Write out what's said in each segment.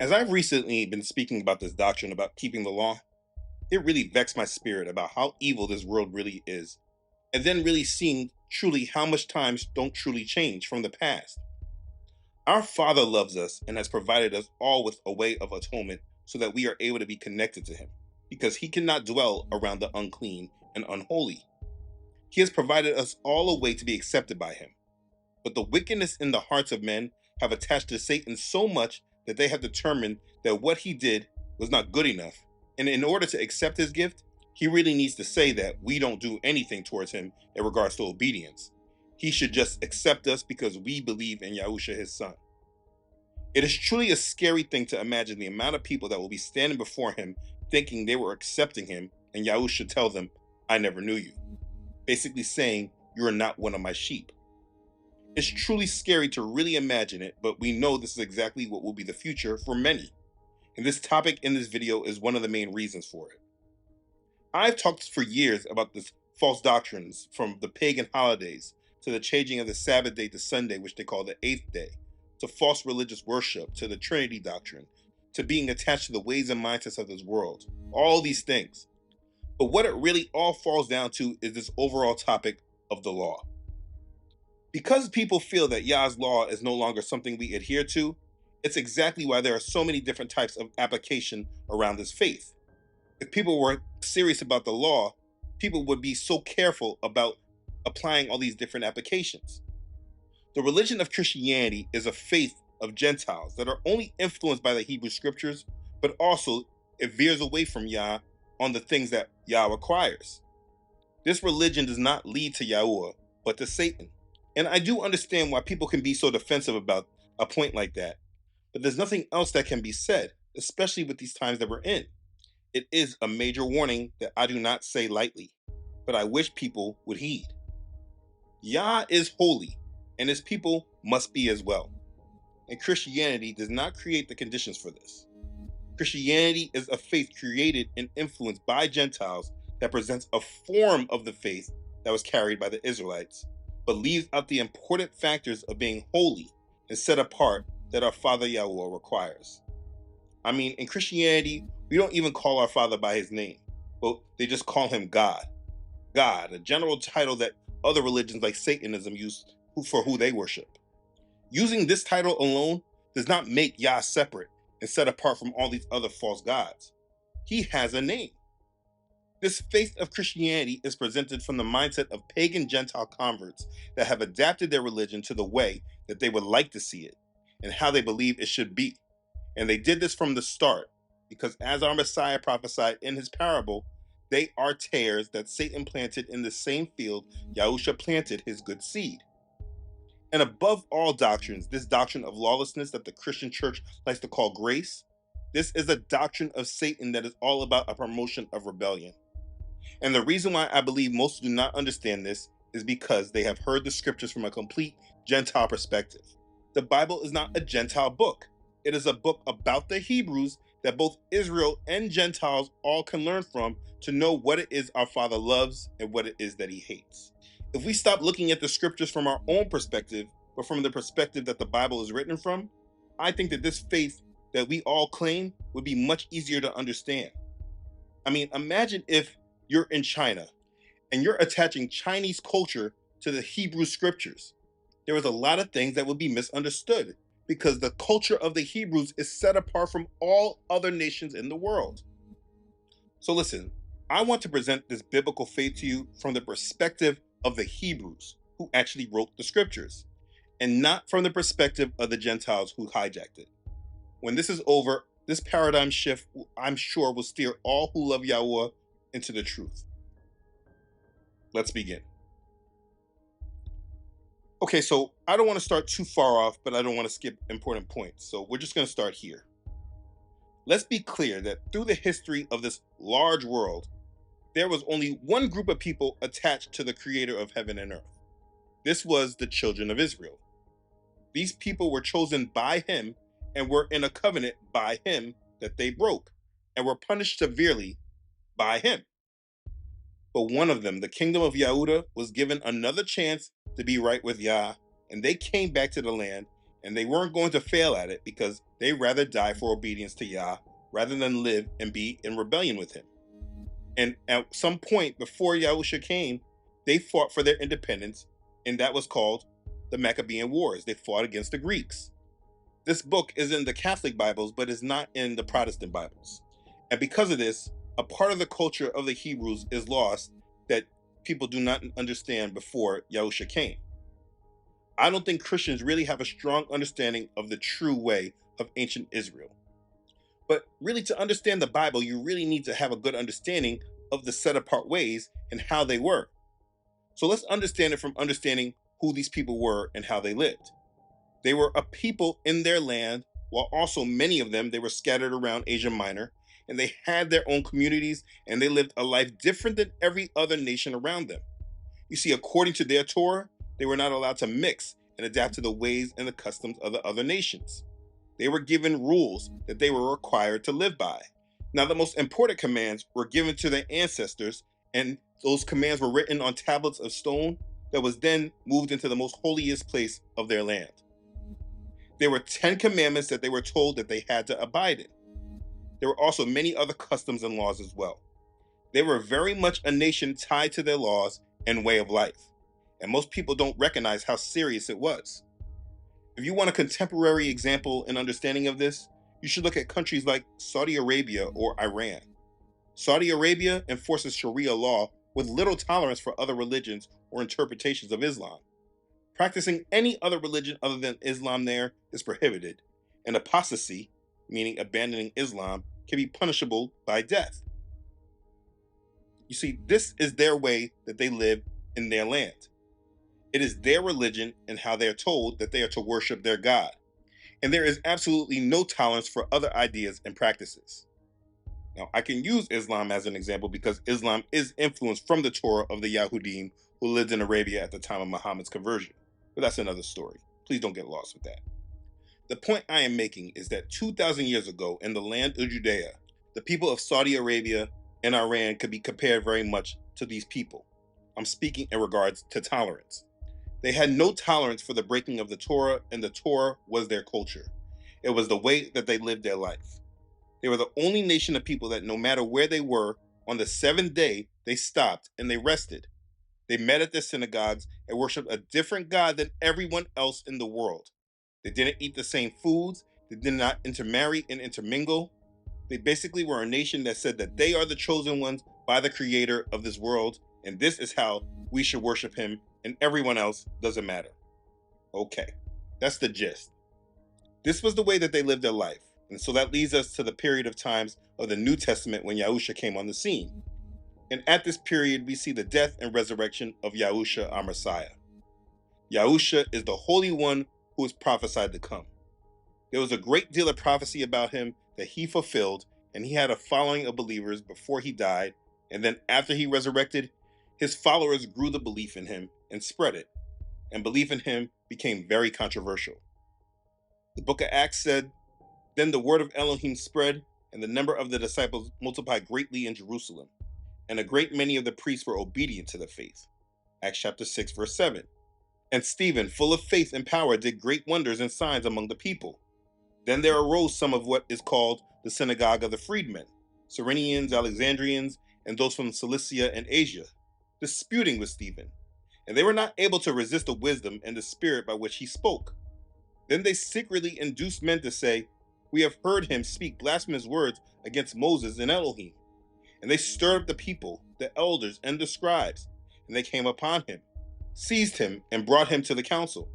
As I've recently been speaking about this doctrine about keeping the law, it really vexed my spirit about how evil this world really is, and then really seeing truly how much times don't truly change from the past. Our Father loves us and has provided us all with a way of atonement so that we are able to be connected to Him, because He cannot dwell around the unclean and unholy. He has provided us all a way to be accepted by Him. But the wickedness in the hearts of men have attached to Satan so much that they have determined that what he did was not good enough. And in order to accept his gift, he really needs to say that we don't do anything towards him in regards to obedience. He should just accept us because we believe in Yahusha, his son. It is truly a scary thing to imagine the amount of people that will be standing before him thinking they were accepting him, and Yahusha tell them, I never knew you. Basically saying, you are not one of my sheep. It's truly scary to really imagine it, but we know this is exactly what will be the future for many. And this topic in this video is one of the main reasons for it. I've talked for years about this false doctrines, from the pagan holidays to the changing of the Sabbath day to Sunday, which they call the eighth day, to false religious worship, to the Trinity doctrine, to being attached to the ways and mindsets of this world. All these things. But what it really all falls down to is this overall topic of the law. Because people feel that Yah's law is no longer something we adhere to, it's exactly why there are so many different types of application around this faith. If people were serious about the law, people would be so careful about applying all these different applications. The religion of Christianity is a faith of Gentiles that are only influenced by the Hebrew scriptures, but also it veers away from Yah on the things that Yah requires. This religion does not lead to Yahuwah, but to Satan. And I do understand why people can be so defensive about a point like that. But there's nothing else that can be said, especially with these times that we're in. It is a major warning that I do not say lightly, but I wish people would heed. Yah is holy, and his people must be as well. And Christianity does not create the conditions for this. Christianity is a faith created and influenced by Gentiles that presents a form of the faith that was carried by the Israelites, but leaves out the important factors of being holy and set apart that our Father Yahweh requires. I mean, in Christianity, we don't even call our Father by his name, but they just call him God. God, a general title that other religions like Satanism use for who they worship. Using this title alone does not make Yah separate and set apart from all these other false gods. He has a name. This faith of Christianity is presented from the mindset of pagan Gentile converts that have adapted their religion to the way that they would like to see it and how they believe it should be. And they did this from the start because, as our Messiah prophesied in his parable, they are tares that Satan planted in the same field Yahusha planted his good seed. And above all doctrines, this doctrine of lawlessness that the Christian church likes to call grace, this is a doctrine of Satan that is all about a promotion of rebellion. And the reason why I believe most do not understand this is because they have heard the scriptures from a complete Gentile perspective. The Bible is not a Gentile book. It is a book about the Hebrews that both Israel and Gentiles all can learn from to know what it is our Father loves and what it is that he hates. If we stop looking at the scriptures from our own perspective, but from the perspective that the Bible is written from, I think that this faith that we all claim would be much easier to understand. I mean, imagine if you're in China and you're attaching Chinese culture to the Hebrew scriptures. There is a lot of things that would be misunderstood because the culture of the Hebrews is set apart from all other nations in the world. So listen, I want to present this biblical faith to you from the perspective of the Hebrews who actually wrote the scriptures, and not from the perspective of the Gentiles who hijacked it. When this is over, this paradigm shift, I'm sure, will steer all who love Yahweh into the truth. Let's begin. Okay, so I don't want to start too far off, but I don't want to skip important points. So we're just going to start here. Let's be clear that through the history of this large world, there was only one group of people attached to the creator of heaven and earth. This was the children of Israel. These people were chosen by him and were in a covenant by him that they broke and were punished severely by him. But one of them, the kingdom of Yahudah, was given another chance to be right with Yah, and they came back to the land, and they weren't going to fail at it because they rather die for obedience to Yah rather than live and be in rebellion with him. And at some point before Yahusha came, they fought for their independence, and that was called the Maccabean Wars. They fought against the Greeks. This book is in the Catholic Bibles, but is not in the Protestant Bibles. And because of this, a part of the culture of the Hebrews is lost that people do not understand before Yahusha came. I don't think Christians really have a strong understanding of the true way of ancient Israel. But really, to understand the Bible, you really need to have a good understanding of the set apart ways and how they were. So let's understand it from understanding who these people were and how they lived. They were a people in their land, while also many of them, they were scattered around Asia Minor, and they had their own communities, and they lived a life different than every other nation around them. You see, according to their Torah, they were not allowed to mix and adapt to the ways and the customs of the other nations. They were given rules that they were required to live by. Now, the most important commands were given to their ancestors, and those commands were written on tablets of stone that was then moved into the most holiest place of their land. There were 10 commandments that they were told that they had to abide in. There were also many other customs and laws as well. They were very much a nation tied to their laws and way of life, and most people don't recognize how serious it was. If you want a contemporary example and understanding of this, you should look at countries like Saudi Arabia or Iran. Saudi Arabia enforces Sharia law with little tolerance for other religions or interpretations of Islam. Practicing any other religion other than Islam there is prohibited, and apostasy, meaning abandoning Islam, can be punishable by death. You see, this is their way that they live in their land. It is their religion and how they are told that they are to worship their God. And there is absolutely no tolerance for other ideas and practices. Now, I can use Islam as an example because Islam is influenced from the Torah of the Yahudim who lived in Arabia at the time of Muhammad's conversion. But that's another story. Please don't get lost with that. The point I am making is that 2,000 years ago in the land of Judea, the people of Saudi Arabia and Iran could be compared very much to these people. I'm speaking in regards to tolerance. They had no tolerance for the breaking of the Torah, and the Torah was their culture. It was the way that they lived their life. They were the only nation of people that no matter where they were, on the seventh day, they stopped and they rested. They met at their synagogues and worshiped a different God than everyone else in the world. They didn't eat the same foods. They did not intermarry and intermingle. They basically were a nation that said that they are the chosen ones by the creator of this world, and this is how we should worship him, and everyone else doesn't matter. Okay, that's the gist. This was the way that they lived their life, and so that leads us to the period of times of the New Testament when Yahusha came on the scene. And at this period, we see the death and resurrection of Yahusha, our Messiah. Yahusha is the Holy One who is prophesied to come. There was a great deal of prophecy about him that he fulfilled, and he had a following of believers before he died, and then after he resurrected, his followers grew the belief in him and spread it, and belief in him became very controversial. The book of Acts said, "Then the word of Elohim spread, and the number of the disciples multiplied greatly in Jerusalem, and a great many of the priests were obedient to the faith." Acts chapter 6, verse 7. "And Stephen, full of faith and power, did great wonders and signs among the people. Then there arose some of what is called the synagogue of the freedmen, Cyrenians, Alexandrians, and those from Cilicia and Asia, disputing with Stephen. And they were not able to resist the wisdom and the spirit by which he spoke. Then they secretly induced men to say, 'We have heard him speak blasphemous words against Moses and Elohim.' And they stirred up the people, the elders, and the scribes, and they came upon him, seized him, and brought him to the council.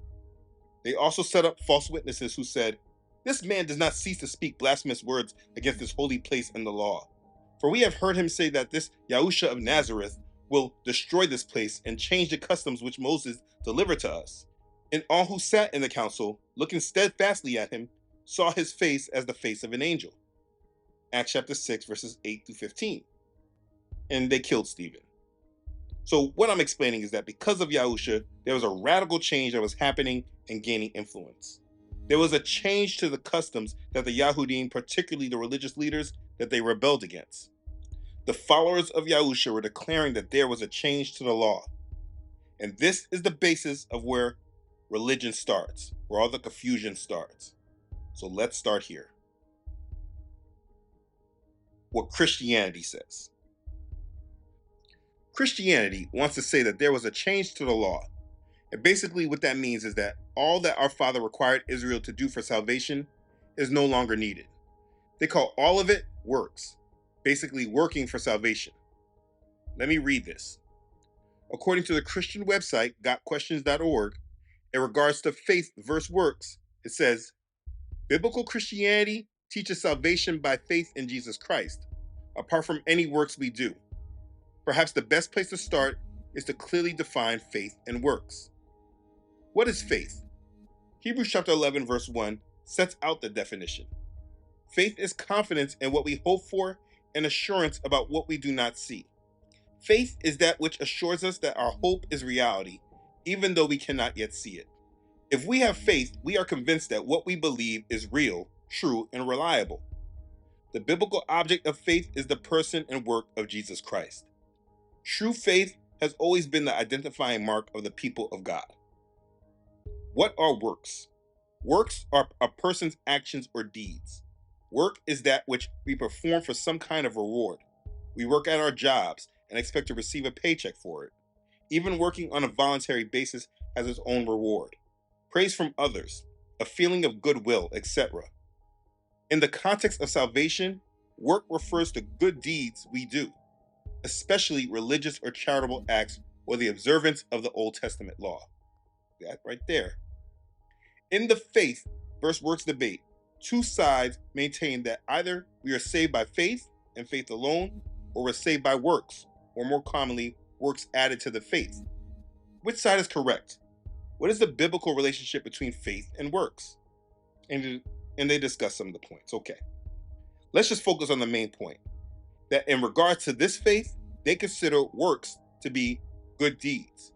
They also set up false witnesses who said, 'This man does not cease to speak blasphemous words against this holy place and the law. For we have heard him say that this Yahusha of Nazareth will destroy this place and change the customs which Moses delivered to us.' And all who sat in the council, looking steadfastly at him, saw his face as the face of an angel." Acts chapter 6, verses 8 through 15. And they killed Stephen. So what I'm explaining is that because of Yahusha, there was a radical change that was happening and gaining influence. There was a change to the customs that the Yahudim, particularly the religious leaders, that they rebelled against. The followers of Yahusha were declaring that there was a change to the law. And this is the basis of where religion starts, where all the confusion starts. So let's start here. What Christianity says. Christianity wants to say that there was a change to the law. And basically what that means is that all that our Father required Israel to do for salvation is no longer needed. They call all of it works, basically working for salvation. Let me read this. According to the Christian website, gotquestions.org, in regards to faith versus works, it says, biblical Christianity teaches salvation by faith in Jesus Christ, apart from any works we do. Perhaps the best place to start is to clearly define faith and works. What is faith? Hebrews chapter 11 verse 1 sets out the definition. Faith is confidence in what we hope for and assurance about what we do not see. Faith is that which assures us that our hope is reality, even though we cannot yet see it. If we have faith, we are convinced that what we believe is real, true, and reliable. The biblical object of faith is the person and work of Jesus Christ. True faith has always been the identifying mark of the people of God. What are works? Works are a person's actions or deeds. Work is that which we perform for some kind of reward. We work at our jobs and expect to receive a paycheck for it. Even working on a voluntary basis has its own reward. Praise from others, a feeling of goodwill, etc. In the context of salvation, work refers to good deeds we do, especially religious or charitable acts or the observance of the Old Testament law. That right there. In the faith versus works debate, two sides maintain that either we are saved by faith and faith alone, or we're saved by works, or more commonly, works added to the faith. Which side is correct? What is the biblical relationship between faith and works? And they discuss some of the points. Okay. Let's just focus on the main point. That in regards to this faith, they consider works to be good deeds.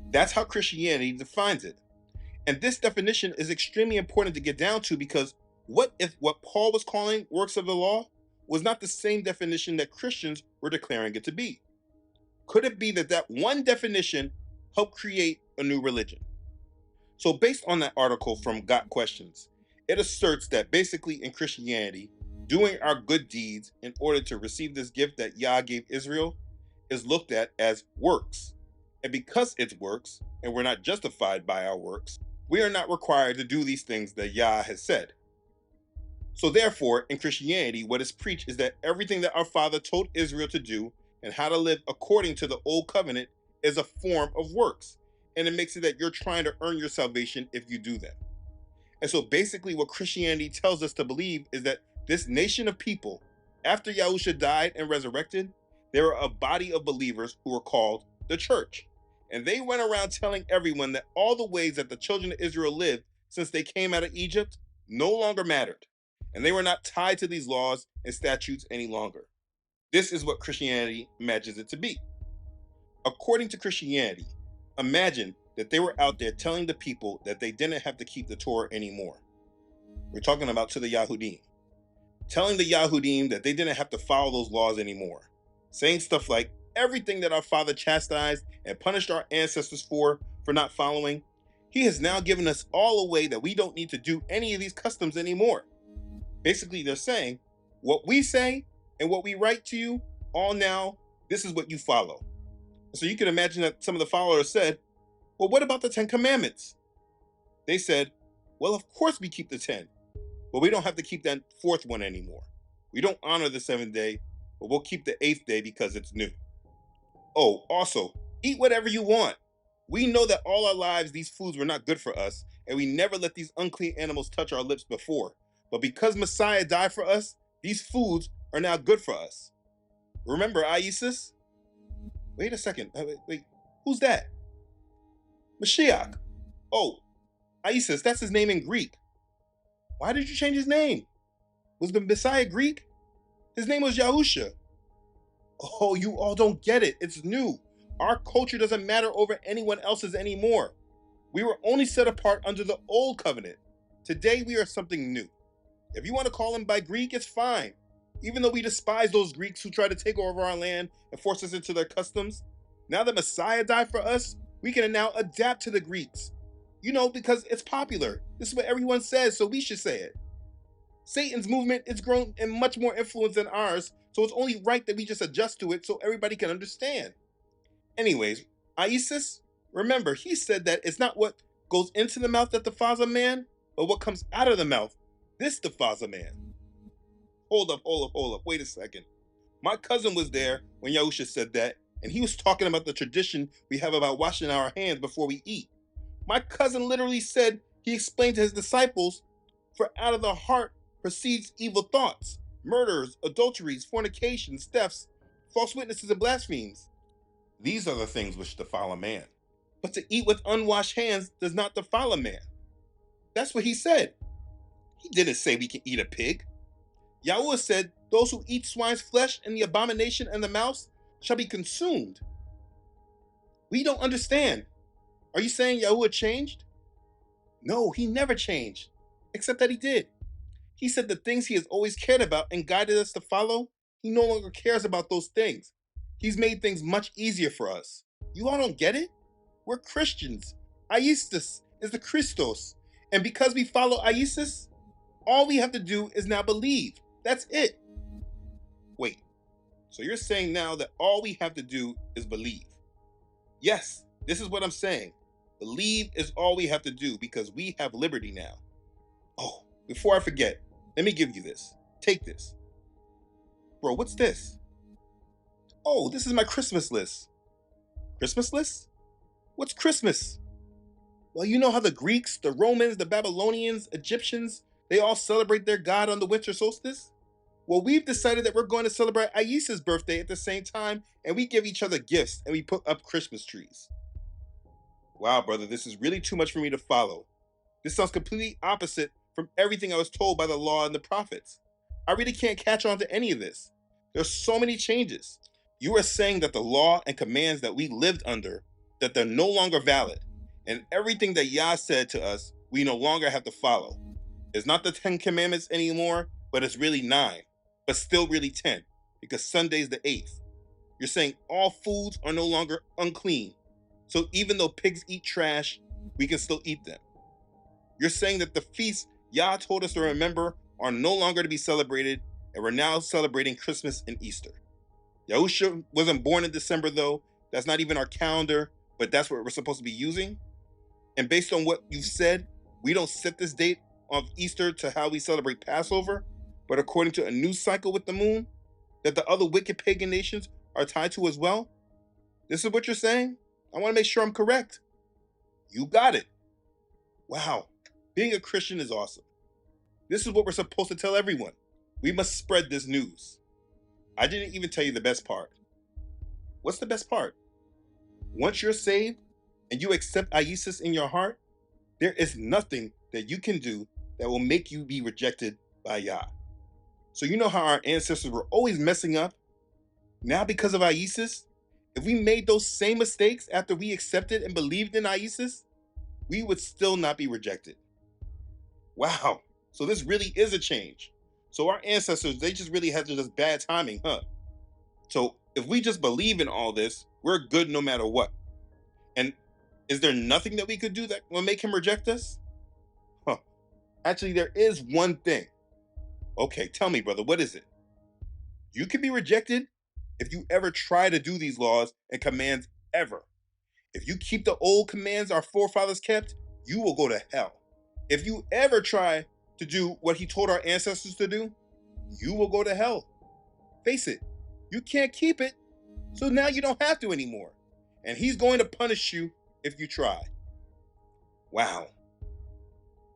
That's how Christianity defines it. And this definition is extremely important to get down to, because what if what Paul was calling works of the law was not the same definition that Christians were declaring it to be? Could it be that that one definition helped create a new religion? So based on that article from Got Questions, it asserts that basically in Christianity, doing our good deeds in order to receive this gift that Yah gave Israel is looked at as works. And because it's works, and we're not justified by our works, we are not required to do these things that Yah has said. So therefore, in Christianity, what is preached is that everything that our Father told Israel to do and how to live according to the Old Covenant is a form of works. And it makes it that you're trying to earn your salvation if you do them. And so basically what Christianity tells us to believe is that this nation of people, after Yahusha died and resurrected, there are a body of believers who are called the church. And they went around telling everyone that all the ways that the children of Israel lived since they came out of Egypt no longer mattered. And they were not tied to these laws and statutes any longer. This is what Christianity imagines it to be. According to Christianity, imagine that they were out there telling the people that they didn't have to keep the Torah anymore. We're talking about to the Yahudim. Telling the Yahudim that they didn't have to follow those laws anymore. Saying stuff like, everything that our Father chastised and punished our ancestors for not following, He has now given us all a way that we don't need to do any of these customs anymore. Basically, they're saying, what we say and what we write to you, all now, this is what you follow. So you can imagine that some of the followers said, well, what about the 10 Commandments? They said, well, of course we keep the 10, but we don't have to keep that fourth one anymore. We don't honor the seventh day, but we'll keep the eighth day because it's new. Oh, also, eat whatever you want. We know that all our lives these foods were not good for us, and we never let these unclean animals touch our lips before. But because Messiah died for us, these foods are now good for us. Remember Isis? Wait a second. Wait. Who's that? Mashiach. Oh, Isis, that's his name in Greek. Why did you change his name? Was the Messiah Greek? His name was Yahusha. Oh, you all don't get it. It's new. Our culture doesn't matter over anyone else's anymore. We were only set apart under the old covenant. Today we are something new. If you want to call him by Greek, it's fine. Even though we despise those Greeks who try to take over our land and force us into their customs, now that Messiah died for us, we can now adapt to the Greeks. Because it's popular. This is what everyone says, so we should say it. Satan's movement is grown and much more influence than ours, so it's only right that we just adjust to it so everybody can understand. Anyways, Isis, remember, he said that it's not what goes into the mouth that defiles a man, but what comes out of the mouth. This defiles a man. Hold up. Wait a second. My cousin was there when Yahusha said that, and he was talking about the tradition we have about washing our hands before we eat. My cousin literally said he explained to his disciples, for out of the heart proceeds evil thoughts, murders, adulteries, fornications, thefts, false witnesses, and blasphemies. These are the things which defile a man. But to eat with unwashed hands does not defile a man. That's what he said. He didn't say we can eat a pig. Yahuwah said, those who eat swine's flesh and the abomination and the mouse shall be consumed. We don't understand. Are you saying Yahuwah changed? No, he never changed, except that he did. He said the things he has always cared about and guided us to follow, he no longer cares about those things. He's made things much easier for us. You all don't get it? We're Christians. Isis is the Christos. And because we follow Isis, all we have to do is now believe. That's it. Wait, so you're saying now that all we have to do is believe? Yes, this is what I'm saying. Believe is all we have to do because we have liberty now. Oh, before I forget, let me give you this. Take this. Bro, what's this? Oh, this is my Christmas list. Christmas list? What's Christmas? Well, you know how the Greeks, the Romans, the Babylonians, Egyptians, they all celebrate their god on the winter solstice? Well, we've decided that we're going to celebrate Isis's birthday at the same time, and we give each other gifts and we put up Christmas trees. Wow, brother, this is really too much for me to follow. This sounds completely opposite from everything I was told by the law and the prophets. I really can't catch on to any of this. There's so many changes. You are saying that the law and commands that we lived under, that they're no longer valid, and everything that Yah said to us, we no longer have to follow. It's not the 10 commandments anymore, but it's really 9, but still really 10, because Sunday's the 8th. You're saying all foods are no longer unclean, so even though pigs eat trash, we can still eat them. You're saying that the feasts Yah told us to remember are no longer to be celebrated, and we're now celebrating Christmas and Easter. Yahusha wasn't born in December though. That's not even our calendar, but that's what we're supposed to be using. And based on what you've said, we don't set this date of Easter to how we celebrate Passover, but according to a new cycle with the moon that the other wicked pagan nations are tied to as well. This is what you're saying? I want to make sure I'm correct. You got it. Wow, being a Christian is awesome. This is what we're supposed to tell everyone. We must spread this news. I didn't even tell you the best part. What's the best part? Once you're saved and you accept Isis in your heart, there is nothing that you can do that will make you be rejected by Yah. So you know how our ancestors were always messing up? Now because of Isis, if we made those same mistakes after we accepted and believed in Isis, we would still not be rejected. Wow, so this really is a change. So our ancestors, they just really had just bad timing, huh? So if we just believe in all this, we're good no matter what. And is there nothing that we could do that will make him reject us? Huh. Actually, there is one thing. Okay, tell me, brother, what is it? You can be rejected if you ever try to do these laws and commands ever. If you keep the old commands our forefathers kept, you will go to hell. If you ever try to do what he told our ancestors to do, you will go to hell. Face it, you can't keep it, so now you don't have to anymore. And he's going to punish you if you try. Wow.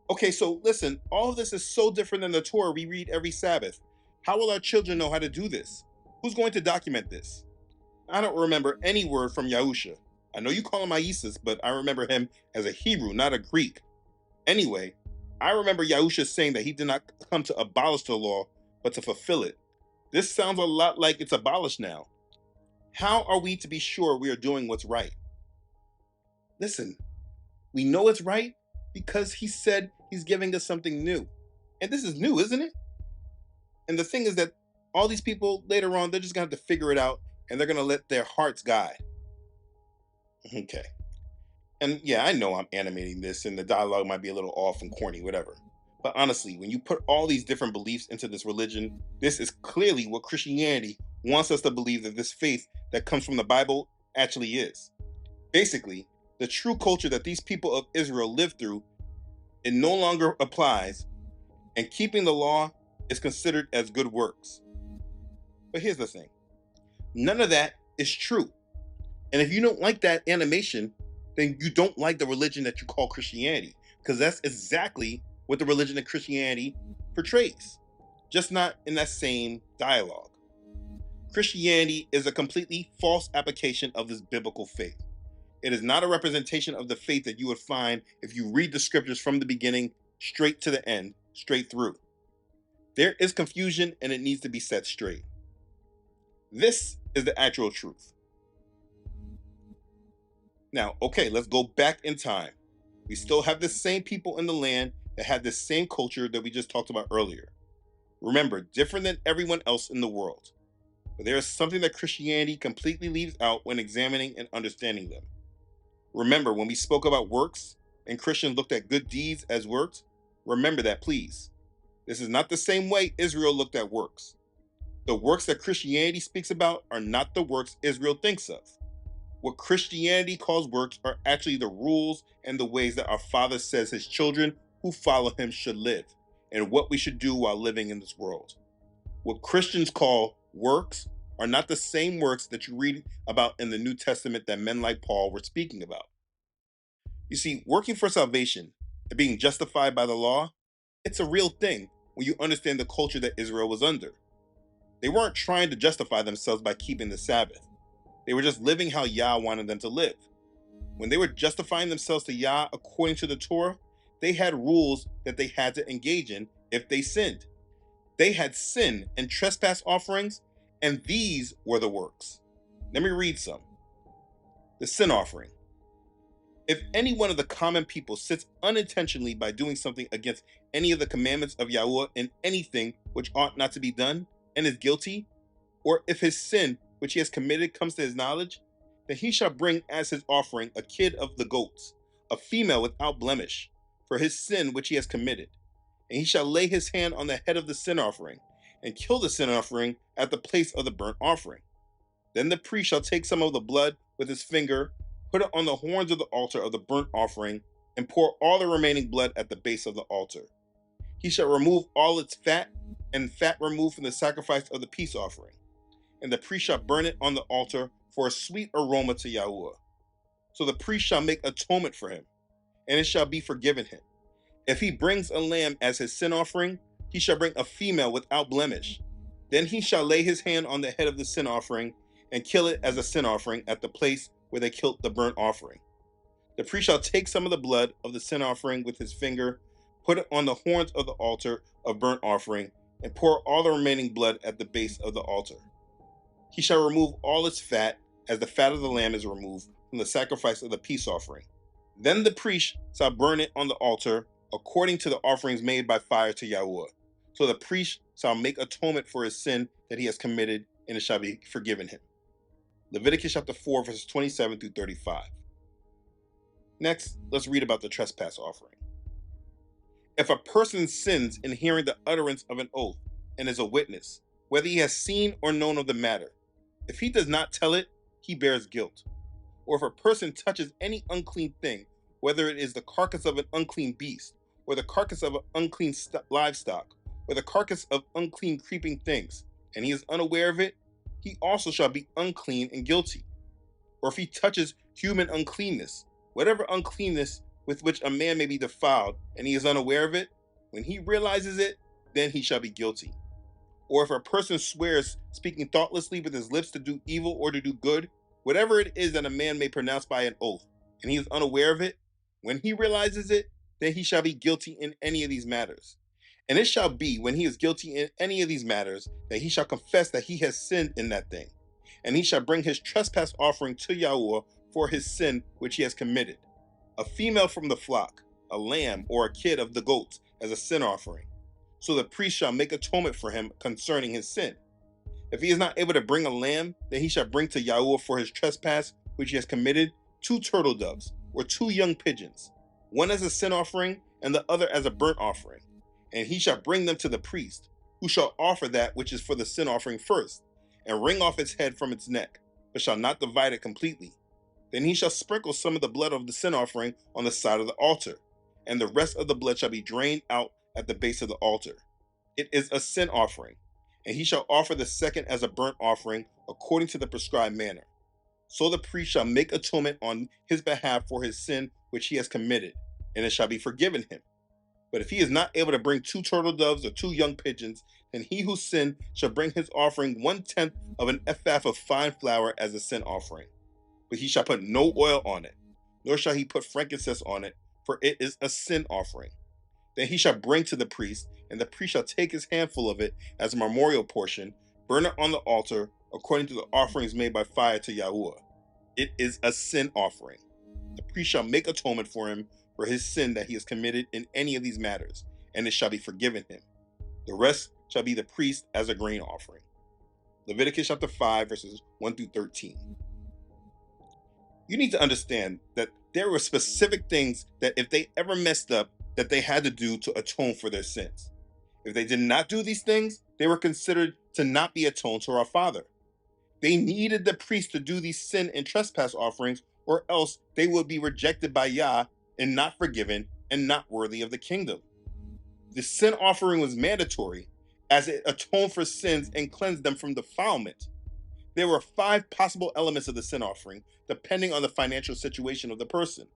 Okay, so listen, all of this is so different than the Torah we read every Sabbath. How will our children know how to do this? Who's going to document this? I don't remember any word from Yahusha. I know you call him Isis, but I remember him as a Hebrew, not a Greek. Anyway, I remember Yahusha saying that he did not come to abolish the law, but to fulfill it. This sounds a lot like it's abolished now. How are we to be sure we are doing what's right? Listen, we know it's right because he said he's giving us something new. And this is new, isn't it? And the thing is that all these people later on, they're just going to have to figure it out and they're going to let their hearts guide. Okay. And yeah, I know I'm animating this and the dialogue might be a little off and corny, whatever. But honestly, when you put all these different beliefs into this religion, this is clearly what Christianity wants us to believe that this faith that comes from the Bible actually is. Basically, the true culture that these people of Israel lived through, it no longer applies, and keeping the law is considered as good works. But here's the thing, none of that is true. And if you don't like that animation, then you don't like the religion that you call Christianity, because that's exactly what the religion of Christianity portrays, just not in that same dialogue. Christianity is a completely false application of this biblical faith. It is not a representation of the faith that you would find if you read the scriptures from the beginning straight to the end, straight through. There is confusion and it needs to be set straight. This is the actual truth. Now, okay, let's go back in time. We still have the same people in the land that had the same culture that we just talked about earlier. Remember, different than everyone else in the world. But there is something that Christianity completely leaves out when examining and understanding them. Remember, when we spoke about works and Christians looked at good deeds as works, remember that, please. This is not the same way Israel looked at works. The works that Christianity speaks about are not the works Israel thinks of. What Christianity calls works are actually the rules and the ways that our Father says his children who follow him should live, and what we should do while living in this world. What Christians call works are not the same works that you read about in the New Testament that men like Paul were speaking about. You see, working for salvation and being justified by the law, it's a real thing when you understand the culture that Israel was under. They weren't trying to justify themselves by keeping the Sabbath. They were just living how Yah wanted them to live. When they were justifying themselves to Yah according to the Torah, they had rules that they had to engage in if they sinned. They had sin and trespass offerings, and these were the works. Let me read some. The sin offering. If any one of the common people sins unintentionally by doing something against any of the commandments of Yahweh in anything which ought not to be done, and is guilty, or if his sin which he has committed comes to his knowledge, then he shall bring as his offering a kid of the goats, a female without blemish, for his sin which he has committed. And he shall lay his hand on the head of the sin offering, and kill the sin offering at the place of the burnt offering. Then the priest shall take some of the blood with his finger, put it on the horns of the altar of the burnt offering, and pour all the remaining blood at the base of the altar. He shall remove all its fat, and fat removed from the sacrifice of the peace offering. And the priest shall burn it on the altar for a sweet aroma to Yahweh. So the priest shall make atonement for him, and it shall be forgiven him. If he brings a lamb as his sin offering, he shall bring a female without blemish. Then he shall lay his hand on the head of the sin offering, and kill it as a sin offering at the place where they killed the burnt offering. The priest shall take some of the blood of the sin offering with his finger, put it on the horns of the altar of burnt offering, and pour all the remaining blood at the base of the altar. He shall remove all its fat, as the fat of the lamb is removed from the sacrifice of the peace offering. Then the priest shall burn it on the altar, according to the offerings made by fire to Yahweh. So the priest shall make atonement for his sin that he has committed, and it shall be forgiven him. Leviticus chapter 4, verses 27 through 35. Next, let's read about the trespass offering. If a person sins in hearing the utterance of an oath and is a witness, whether he has seen or known of the matter, if he does not tell it, he bears guilt. Or if a person touches any unclean thing, whether it is the carcass of an unclean beast, or the carcass of an unclean livestock, or the carcass of unclean creeping things, and he is unaware of it, he also shall be unclean and guilty. Or if he touches human uncleanness, whatever uncleanness with which a man may be defiled, and he is unaware of it, when he realizes it, then he shall be guilty. Or if a person swears, speaking thoughtlessly with his lips to do evil or to do good, whatever it is that a man may pronounce by an oath, and he is unaware of it, when he realizes it, then he shall be guilty in any of these matters. And it shall be, when he is guilty in any of these matters, that he shall confess that he has sinned in that thing. And he shall bring his trespass offering to Yahweh for his sin which he has committed. A female from the flock, a lamb or a kid of the goats, as a sin offering. So the priest shall make atonement for him concerning his sin. If he is not able to bring a lamb, then he shall bring to Yahweh for his trespass which he has committed 2 turtle doves, or 2 young pigeons, one as a sin offering and the other as a burnt offering. And he shall bring them to the priest, who shall offer that which is for the sin offering first, and wring off its head from its neck, but shall not divide it completely. Then he shall sprinkle some of the blood of the sin offering on the side of the altar, and the rest of the blood shall be drained out at the base of the altar. It is a sin offering, and he shall offer the second as a burnt offering according to the prescribed manner. So the priest shall make atonement on his behalf for his sin which he has committed, and it shall be forgiven him. But if he is not able to bring 2 turtle doves or 2 young pigeons, then he who sinned shall bring his offering 1/10 of an ephah of fine flour as a sin offering. But he shall put no oil on it, nor shall he put frankincense on it, for it is a sin offering. Then he shall bring to the priest, and the priest shall take his handful of it as a memorial portion, burn it on the altar, according to the offerings made by fire to Yahweh. It is a sin offering. The priest shall make atonement for him for his sin that he has committed in any of these matters, and it shall be forgiven him. The rest shall be the priest as a grain offering. Leviticus chapter 5, verses 1 through 13. You need to understand that there were specific things that if they ever messed up, that they had to do to atone for their sins. If they did not do these things, they were considered to not be atoned to our Father. They needed the priest to do these sin and trespass offerings, or else they would be rejected by Yah and not forgiven and not worthy of the kingdom. The sin offering was mandatory as it atoned for sins and cleansed them from defilement. There were 5 possible elements of the sin offering, depending on the financial situation of the person.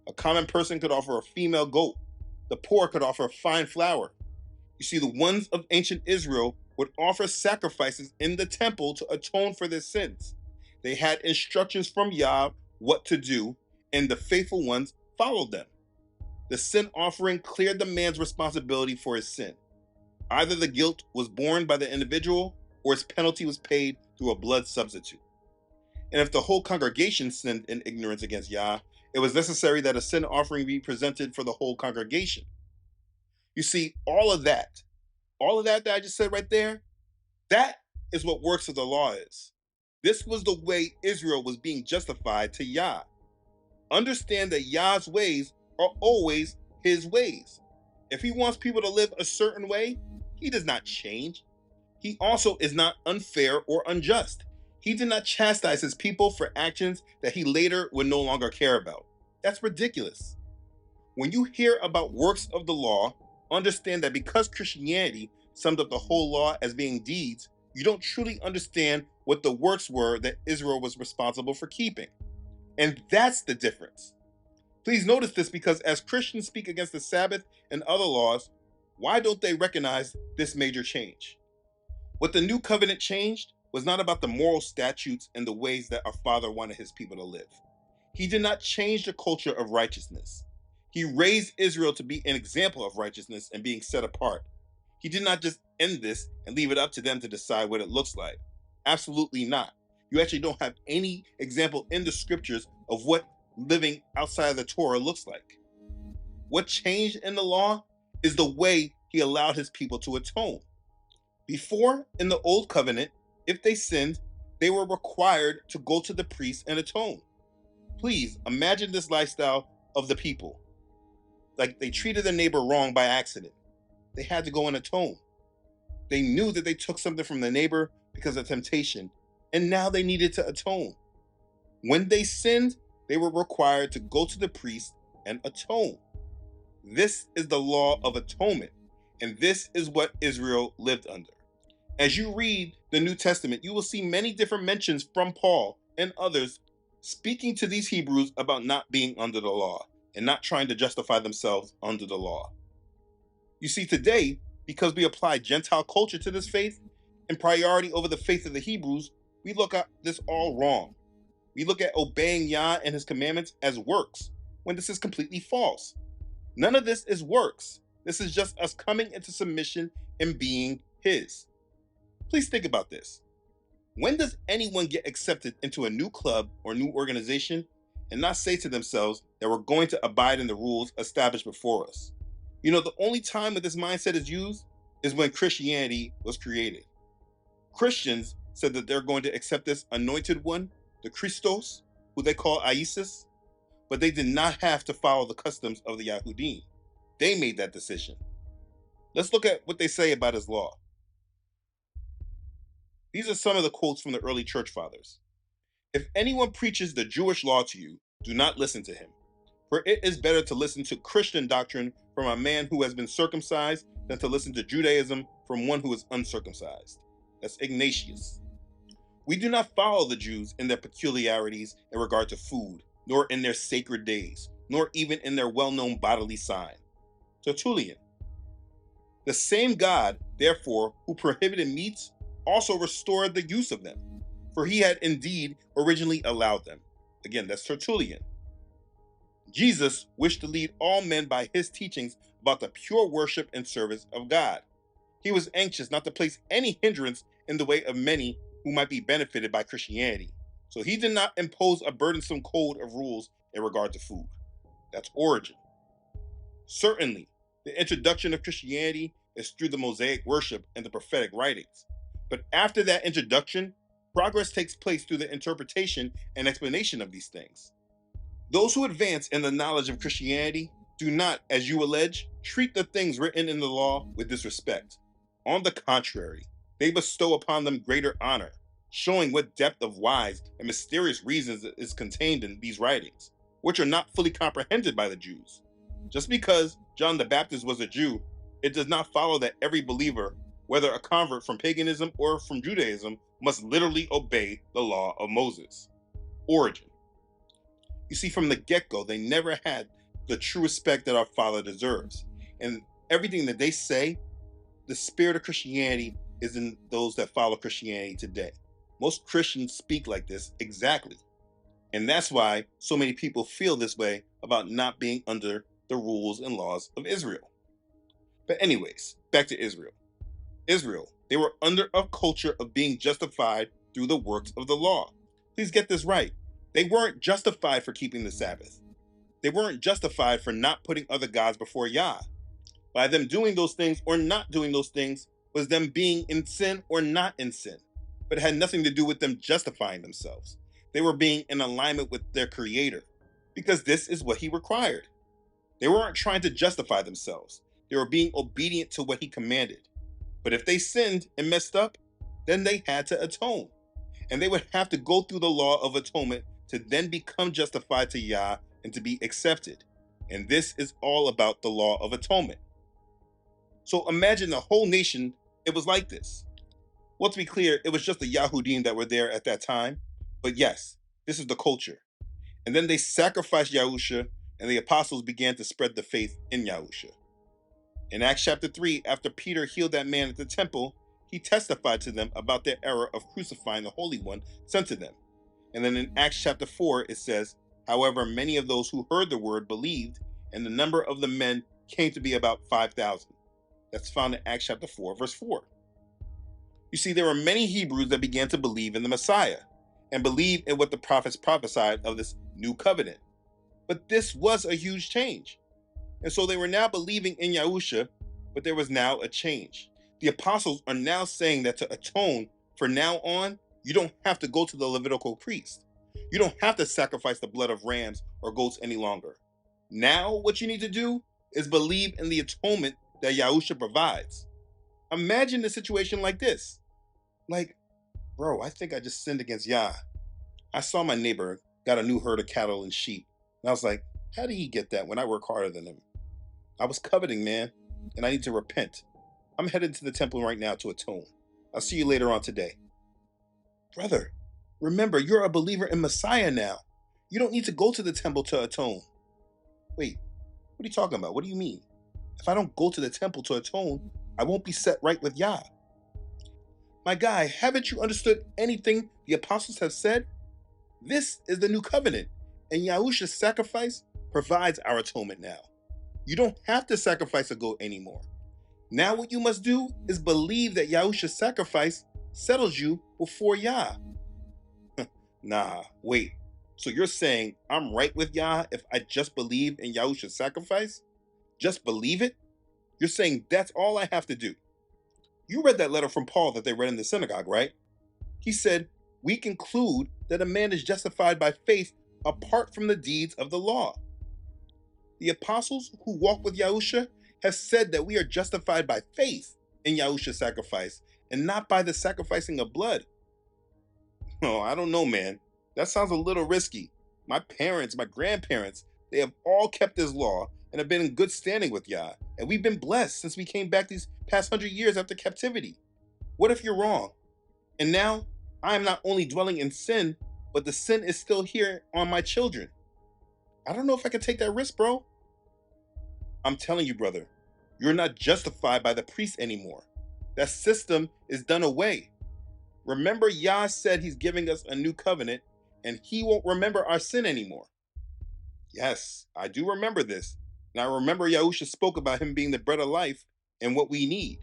A common person could offer a female goat. The poor could offer fine flour. You see, the ones of ancient Israel would offer sacrifices in the temple to atone for their sins. They had instructions from Yah what to do, and the faithful ones followed them. The sin offering cleared the man's responsibility for his sin. Either the guilt was borne by the individual, or its penalty was paid through a blood substitute. And if the whole congregation sinned in ignorance against Yah, it was necessary that a sin offering be presented for the whole congregation. You see, all of that that I just said right there, that is what works of the law is. This was the way Israel was being justified to Yah. Understand that Yah's ways are always his ways. If he wants people to live a certain way, he does not change. He also is not unfair or unjust. He did not chastise his people for actions that he later would no longer care about. That's ridiculous. When you hear about works of the law, understand that because Christianity summed up the whole law as being deeds, you don't truly understand what the works were that Israel was responsible for keeping. And that's the difference. Please notice this, because as Christians speak against the Sabbath and other laws, why don't they recognize this major change? What the new covenant changed was not about the moral statutes and the ways that our Father wanted his people to live. He did not change the culture of righteousness. He raised Israel to be an example of righteousness and being set apart. He did not just end this and leave it up to them to decide what it looks like. Absolutely not. You actually don't have any example in the scriptures of what living outside of the Torah looks like. What changed in the law is the way he allowed his people to atone. Before, in the old covenant, if they sinned, they were required to go to the priest and atone. Please imagine this lifestyle of the people. Like they treated their neighbor wrong by accident. They had to go and atone. They knew that they took something from the neighbor because of temptation, and now they needed to atone. When they sinned, they were required to go to the priest and atone. This is the law of atonement, and this is what Israel lived under. As you read the New Testament, you will see many different mentions from Paul and others speaking to these Hebrews about not being under the law and not trying to justify themselves under the law. You see, today, because we apply Gentile culture to this faith and priority over the faith of the Hebrews, we look at this all wrong. We look at obeying Yah and his commandments as works, when this is completely false. None of this is works. This is just us coming into submission and being his. Please think about this. When does anyone get accepted into a new club or new organization and not say to themselves that we're going to abide in the rules established before us? You know, the only time that this mindset is used is when Christianity was created. Christians said that they're going to accept this anointed one, the Christos, who they call Isis. but they did not have to follow the customs of the Yahudim. They made that decision. Let's look at what they say about his law. These are some of the quotes from the early church fathers. If anyone preaches the Jewish law to you, do not listen to him. For it is better to listen to Christian doctrine from a man who has been circumcised than to listen to Judaism from one who is uncircumcised. That's Ignatius. We do not follow the Jews in their peculiarities in regard to food, nor in their sacred days, nor even in their well-known bodily sign. Tertullian. The same God, therefore, who prohibited meats, also restored the use of them, for he had indeed originally allowed them. Again, that's Tertullian. Jesus wished to lead all men by his teachings about the pure worship and service of God. He was anxious not to place any hindrance in the way of many who might be benefited by Christianity. So he did not impose a burdensome code of rules in regard to food. That's Origen. Certainly, the introduction of Christianity is through the Mosaic worship and the prophetic writings. But after that introduction, progress takes place through the interpretation and explanation of these things. Those who advance in the knowledge of Christianity do not, as you allege, treat the things written in the law with disrespect. On the contrary, they bestow upon them greater honor, showing what depth of wise and mysterious reasons is contained in these writings, which are not fully comprehended by the Jews. Just because John the Baptist was a Jew, it does not follow that every believer, whether a convert from paganism or from Judaism, must literally obey the law of Moses. Origen. You see, from the get-go, they never had the true respect that our Father deserves. And everything that they say, the spirit of Christianity is in those that follow Christianity today. Most Christians speak like this exactly. And that's why so many people feel this way about not being under the rules and laws of Israel. But anyways, back to Israel. Israel, they were under a culture of being justified through the works of the law. Please get this right. They weren't justified for keeping the Sabbath. They weren't justified for not putting other gods before Yah. By them doing those things or not doing those things was them being in sin or not in sin. But it had nothing to do with them justifying themselves. They were being in alignment with their Creator, because this is what He required. They weren't trying to justify themselves. They were being obedient to what He commanded. But if they sinned and messed up, then they had to atone. And they would have to go through the law of atonement to then become justified to Yah and to be accepted. And this is all about the law of atonement. So imagine the whole nation, it was like this. Well, to be clear, it was just the Yahudim that were there at that time. But yes, this is the culture. And then they sacrificed Yahusha, and the apostles began to spread the faith in Yahusha. In Acts chapter 3, after Peter healed that man at the temple, he testified to them about their error of crucifying the Holy One sent to them. And then in Acts chapter 4, it says, however, many of those who heard the word believed, and the number of the men came to be about 5,000. That's found in Acts chapter 4, verse 4. You see, there were many Hebrews that began to believe in the Messiah and believe in what the prophets prophesied of this new covenant. But this was a huge change. And so they were now believing in Yahusha, but there was now a change. The apostles are now saying that to atone, from now on, you don't have to go to the Levitical priest. You don't have to sacrifice the blood of rams or goats any longer. Now, what you need to do is believe in the atonement that Yahusha provides. Imagine a situation like this. Like, bro, I think I just sinned against Yah. I saw my neighbor got a new herd of cattle and sheep. And I was like, how did he get that when I work harder than him? I was coveting, man, and I need to repent. I'm headed to the temple right now to atone. I'll see you later on today. Brother, remember, you're a believer in Messiah now. You don't need to go to the temple to atone. Wait, what are you talking about? What do you mean? If I don't go to the temple to atone, I won't be set right with Yah. My guy, haven't you understood anything the apostles have said? This is the new covenant, and Yahusha's sacrifice provides our atonement now. You don't have to sacrifice a goat anymore. Now what you must do is believe that Yahusha's sacrifice settles you before Yah. Nah, wait. So you're saying I'm right with Yah if I just believe in Yahusha's sacrifice? Just believe it? You're saying that's all I have to do. You read that letter from Paul that they read in the synagogue, right? He said, we conclude that a man is justified by faith apart from the deeds of the law. The apostles who walk with Yahusha have said that we are justified by faith in Yahusha's sacrifice and not by the sacrificing of blood. Oh, I don't know, man. That sounds a little risky. My parents, my grandparents, they have all kept this law and have been in good standing with Yah. And we've been blessed since we came back these past 100 years after captivity. What if you're wrong? And now I am not only dwelling in sin, but the sin is still here on my children. I don't know if I can take that risk, bro. I'm telling you, brother, you're not justified by the priest anymore. That system is done away. Remember, Yah said he's giving us a new covenant, and he won't remember our sin anymore. Yes, I do remember this. And I remember Yahusha spoke about him being the bread of life and what we need.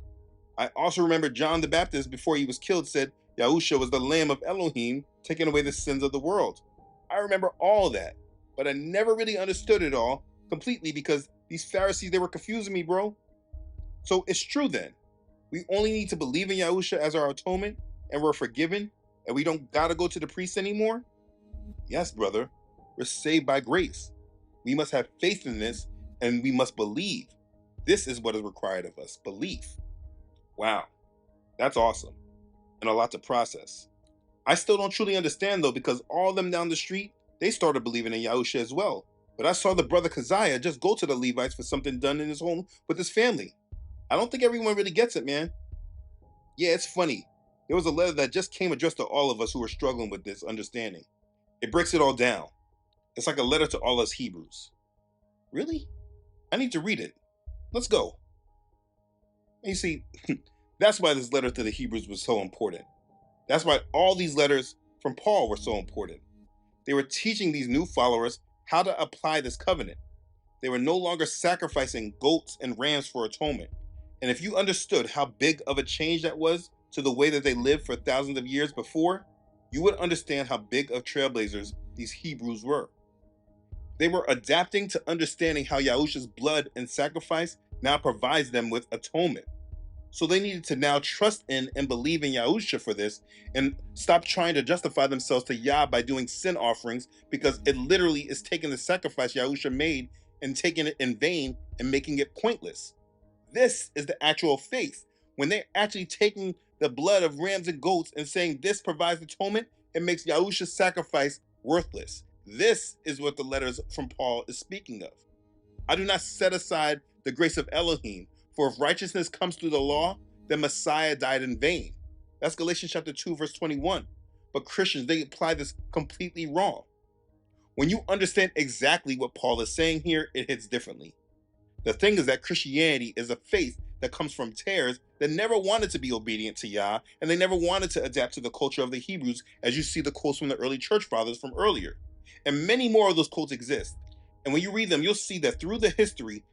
I also remember John the Baptist, before he was killed, said Yahusha was the Lamb of Elohim, taking away the sins of the world. I remember all that, but I never really understood it all completely because these Pharisees, they were confusing me, bro. So it's true then. We only need to believe in Yahusha as our atonement, and we're forgiven, and we don't gotta go to the priest anymore? Yes, brother. We're saved by grace. We must have faith in this, and we must believe. This is what is required of us, belief. Wow, that's awesome, and a lot to process. I still don't truly understand though, because all of them down the street, they started believing in Yahusha as well. But I saw the brother Keziah just go to the Levites for something done in his home with his family. I don't think everyone really gets it, man. Yeah, it's funny. There was a letter that just came addressed to all of us who are struggling with this understanding. It breaks it all down. It's like a letter to all us Hebrews. Really? I need to read it. Let's go. And you see, that's why this letter to the Hebrews was so important. That's why all these letters from Paul were so important. They were teaching these new followers how to apply this covenant. They were no longer sacrificing goats and rams for atonement. And if you understood how big of a change that was to the way that they lived for thousands of years before, you would understand how big of trailblazers these Hebrews were. They were adapting to understanding how Yahusha's blood and sacrifice now provides them with atonement. So they needed to now trust in and believe in Yahusha for this and stop trying to justify themselves to Yah by doing sin offerings, because it literally is taking the sacrifice Yahusha made and taking it in vain and making it pointless. This is the actual faith. When they're actually taking the blood of rams and goats and saying this provides atonement, it makes Yahusha's sacrifice worthless. This is what the letters from Paul is speaking of. I do not set aside the grace of Elohim, for if righteousness comes through the law, then Messiah died in vain. That's Galatians chapter 2, verse 21. But Christians, they apply this completely wrong. When you understand exactly what Paul is saying here, it hits differently. The thing is that Christianity is a faith that comes from tares that never wanted to be obedient to Yah, and they never wanted to adapt to the culture of the Hebrews, as you see the quotes from the early church fathers from earlier. And many more of those quotes exist. And when you read them, you'll see that through the history,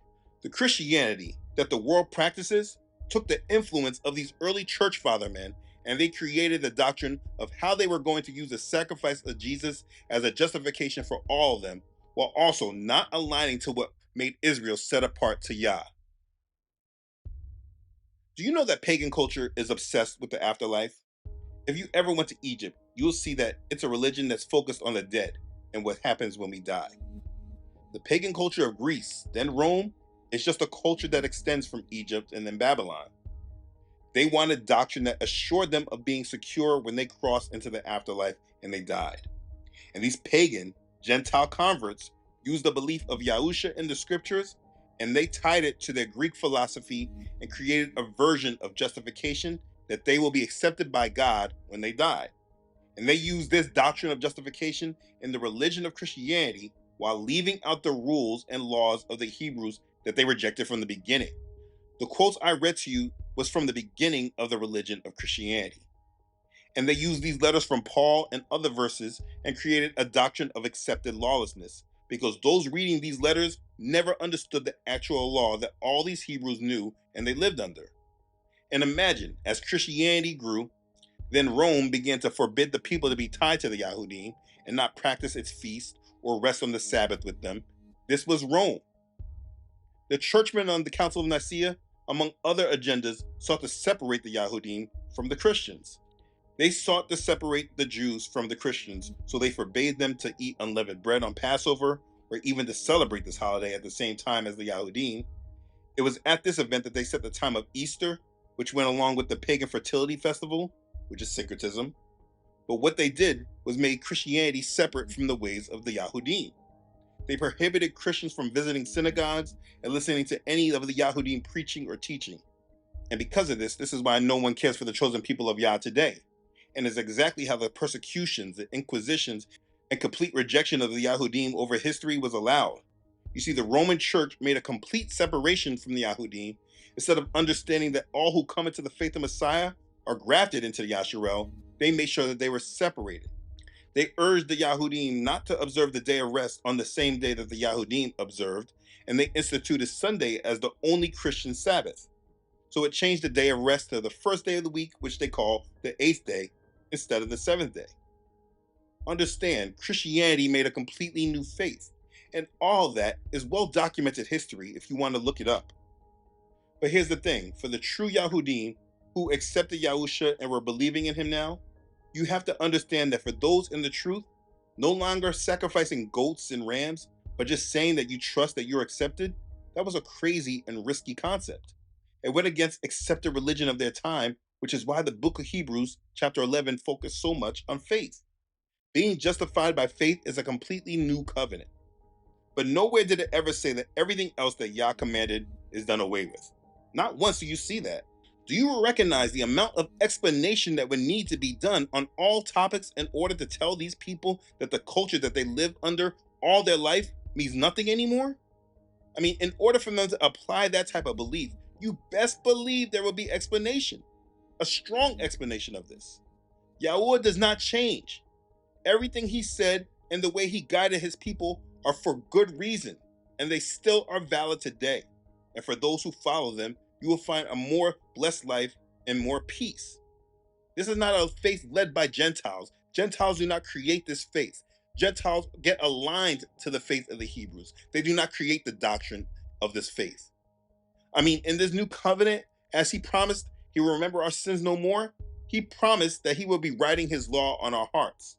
the Christianity that the world practices took the influence of these early church father men, and they created the doctrine of how they were going to use the sacrifice of Jesus as a justification for all of them, while also not aligning to what made Israel set apart to Yah. Do you know that pagan culture is obsessed with the afterlife? If you ever went to Egypt, you'll see that it's a religion that's focused on the dead and what happens when we die. The pagan culture of Greece, then Rome, is just a culture that extends from Egypt and then Babylon. They wanted doctrine that assured them of being secure when they crossed into the afterlife and they died. And these pagan, Gentile converts used the belief of Yahusha in the scriptures, and they tied it to their Greek philosophy and created a version of justification that they will be accepted by God when they die. And they used this doctrine of justification in the religion of Christianity while leaving out the rules and laws of the Hebrews that they rejected from the beginning. The quotes I read to you was from the beginning of the religion of Christianity. And they used these letters from Paul and other verses and created a doctrine of accepted lawlessness, because those reading these letters never understood the actual law that all these Hebrews knew and they lived under. And imagine, as Christianity grew, then Rome began to forbid the people to be tied to the Yahudim and not practice its feast or rest on the Sabbath with them. This was Rome. The churchmen on the Council of Nicaea, among other agendas, sought to separate the Yahudim from the Christians. They sought to separate the Jews from the Christians, so they forbade them to eat unleavened bread on Passover or even to celebrate this holiday at the same time as the Yahudim. It was at this event that they set the time of Easter, which went along with the pagan fertility festival, which is syncretism. But what they did was made Christianity separate from the ways of the Yahudim. They prohibited Christians from visiting synagogues and listening to any of the Yahudim preaching or teaching. And because of this, this is why no one cares for the chosen people of Yah today. And is exactly how the persecutions, the inquisitions, and complete rejection of the Yahudim over history was allowed. You see, the Roman Church made a complete separation from the Yahudim instead of understanding that all who come into the faith of Messiah are grafted into the Yasharel. They made sure that they were separated. They urged the Yahudim not to observe the day of rest on the same day that the Yahudim observed, and they instituted Sunday as the only Christian Sabbath. So it changed the day of rest to the first day of the week, which they call the 8th day, instead of the 7th day. Understand, Christianity made a completely new faith, and all that is well documented history if you want to look it up. But here's the thing, for the true Yahudim who accepted Yahusha and were believing in him now, you have to understand that for those in the truth, no longer sacrificing goats and rams, but just saying that you trust that you're accepted, that was a crazy and risky concept. It went against accepted religion of their time, which is why the book of Hebrews, chapter 11, focused so much on faith. Being justified by faith is a completely new covenant. But nowhere did it ever say that everything else that Yah commanded is done away with. Not once do you see that. Do you recognize the amount of explanation that would need to be done on all topics in order to tell these people that the culture that they live under all their life means nothing anymore? I mean, in order for them to apply that type of belief, you best believe there will be explanation, a strong explanation of this. Yahuwah does not change. Everything he said and the way he guided his people are for good reason, and they still are valid today. And for those who follow them, you will find a more blessed life and more peace. This is not a faith led by Gentiles. Gentiles do not create this faith. Gentiles get aligned to the faith of the Hebrews. They do not create the doctrine of this faith. I mean, in this new covenant, as he promised he will remember our sins no more, he promised that he will be writing his law on our hearts.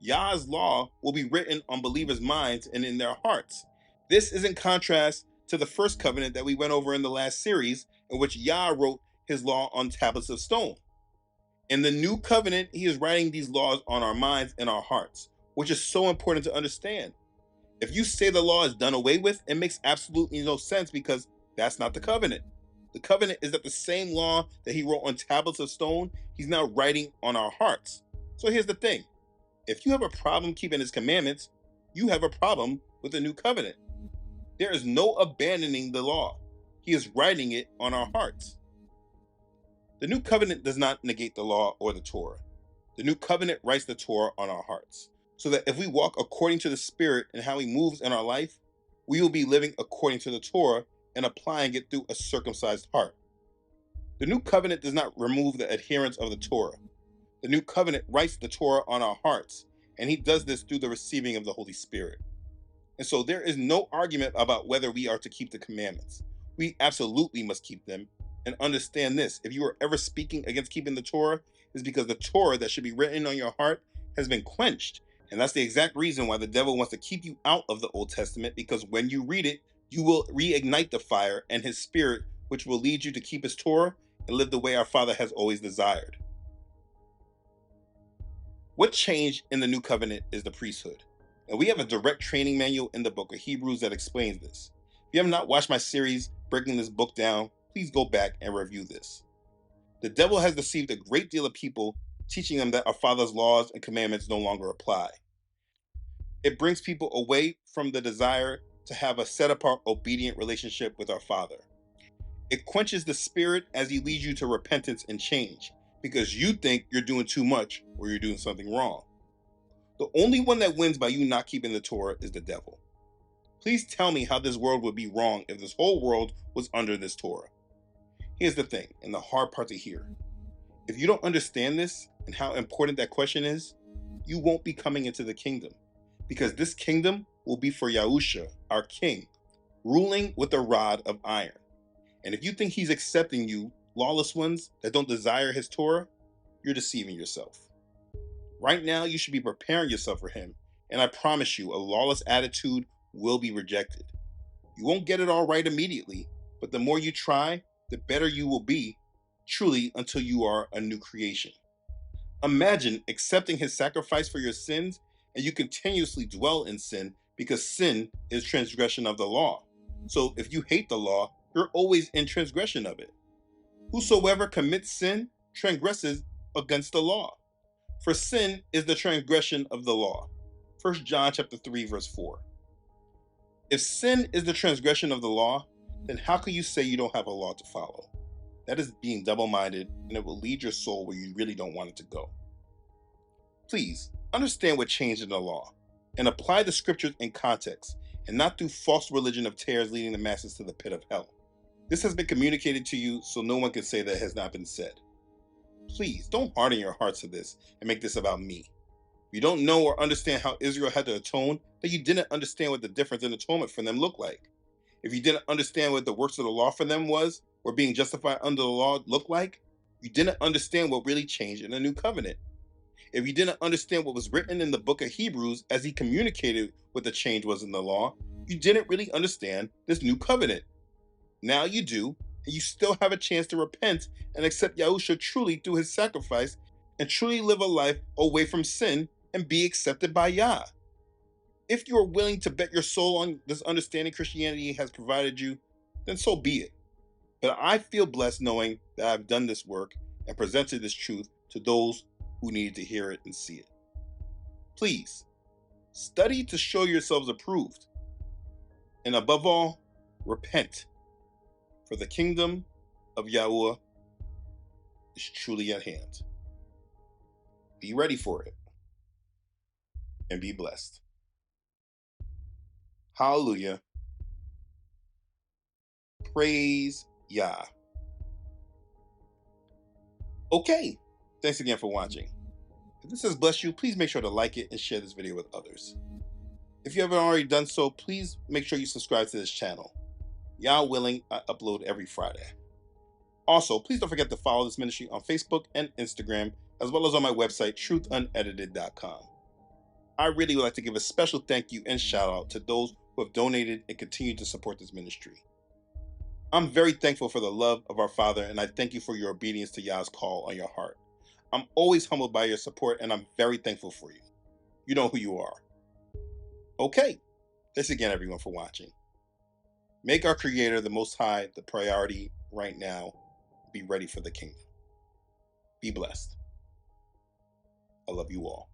Yah's law will be written on believers' minds and in their hearts. This is in contrast to the first covenant that we went over in the last series, in which Yah wrote his law on tablets of stone. In the new covenant, he is writing these laws on our minds and our hearts, which is so important to understand. If you say the law is done away with, it makes absolutely no sense, because that's not the covenant. The covenant is that the same law that he wrote on tablets of stone, he's now writing on our hearts. So here's the thing. If you have a problem keeping his commandments, you have a problem with the new covenant. There is no abandoning the law. He is writing it on our hearts. The new covenant does not negate the law or the Torah. The new covenant writes the Torah on our hearts, so that if we walk according to the Spirit and how he moves in our life, we will be living according to the Torah and applying it through a circumcised heart. The new covenant does not remove the adherence of the Torah. The new covenant writes the Torah on our hearts, and he does this through the receiving of the Holy Spirit. And so there is no argument about whether we are to keep the commandments. We absolutely must keep them. And understand this, if you are ever speaking against keeping the Torah, it's because the Torah that should be written on your heart has been quenched. And that's the exact reason why the devil wants to keep you out of the Old Testament, because when you read it, you will reignite the fire and his spirit, which will lead you to keep his Torah and live the way our Father has always desired. What changed in the new covenant is the priesthood. And we have a direct training manual in the book of Hebrews that explains this. If you have not watched my series breaking this book down, please go back and review this. The devil has deceived a great deal of people, teaching them that our Father's laws and commandments no longer apply. It brings people away from the desire to have a set-apart, obedient relationship with our Father. It quenches the spirit as he leads you to repentance and change, because you think you're doing too much or you're doing something wrong. The only one that wins by you not keeping the Torah is the devil. Please tell me how this world would be wrong if this whole world was under this Torah. Here's the thing, and the hard part to hear. If you don't understand this and how important that question is, you won't be coming into the kingdom, because this kingdom will be for Yahusha, our king, ruling with a rod of iron. And if you think he's accepting you, lawless ones that don't desire his Torah, you're deceiving yourself. Right now, you should be preparing yourself for him, and I promise you, a lawless attitude will be rejected. You won't get it all right immediately, but the more you try, the better you will be, truly, until you are a new creation. Imagine accepting his sacrifice for your sins, and you continuously dwell in sin because sin is transgression of the law. So if you hate the law, you're always in transgression of it. Whosoever commits sin transgresses against the law. For sin is the transgression of the law. 1 John chapter 3, verse 4. If sin is the transgression of the law, then how can you say you don't have a law to follow? That is being double-minded, and it will lead your soul where you really don't want it to go. Please understand what changed in the law and apply the scriptures in context and not through false religion of tares leading the masses to the pit of hell. This has been communicated to you, so no one can say that it has not been said. Please don't harden your hearts to this and make this about me. If you don't know or understand how Israel had to atone, then you didn't understand what the difference in atonement for them looked like. If you didn't understand what the works of the law for them was, or being justified under the law looked like, you didn't understand what really changed in the new covenant. If you didn't understand what was written in the book of Hebrews as he communicated what the change was in the law, you didn't really understand this new covenant. Now you do, and you still have a chance to repent and accept Yahusha truly through his sacrifice and truly live a life away from sin and be accepted by Yah. If you are willing to bet your soul on this understanding Christianity has provided you, then so be it. But I feel blessed knowing that I've done this work and presented this truth to those who needed to hear it and see it. Please, study to show yourselves approved. And above all, repent. For the kingdom of Yahuwah is truly at hand. Be ready for it. And be blessed. Hallelujah. Praise Yah. Okay, thanks again for watching. If this has blessed you, please make sure to like it and share this video with others. If you haven't already done so, please make sure you subscribe to this channel. Yah willing, I upload every Friday. Also, please don't forget to follow this ministry on Facebook and Instagram, as well as on my website, truthunedited.com. I really would like to give a special thank you and shout out to those who have donated and continue to support this ministry. I'm very thankful for the love of our Father, and I thank you for your obedience to Yah's call on your heart. I'm always humbled by your support, and I'm very thankful for you. You know who you are. Okay, thanks again, everyone, for watching. Make our Creator, the Most High, the priority right now. Be ready for the kingdom. Be blessed. I love you all.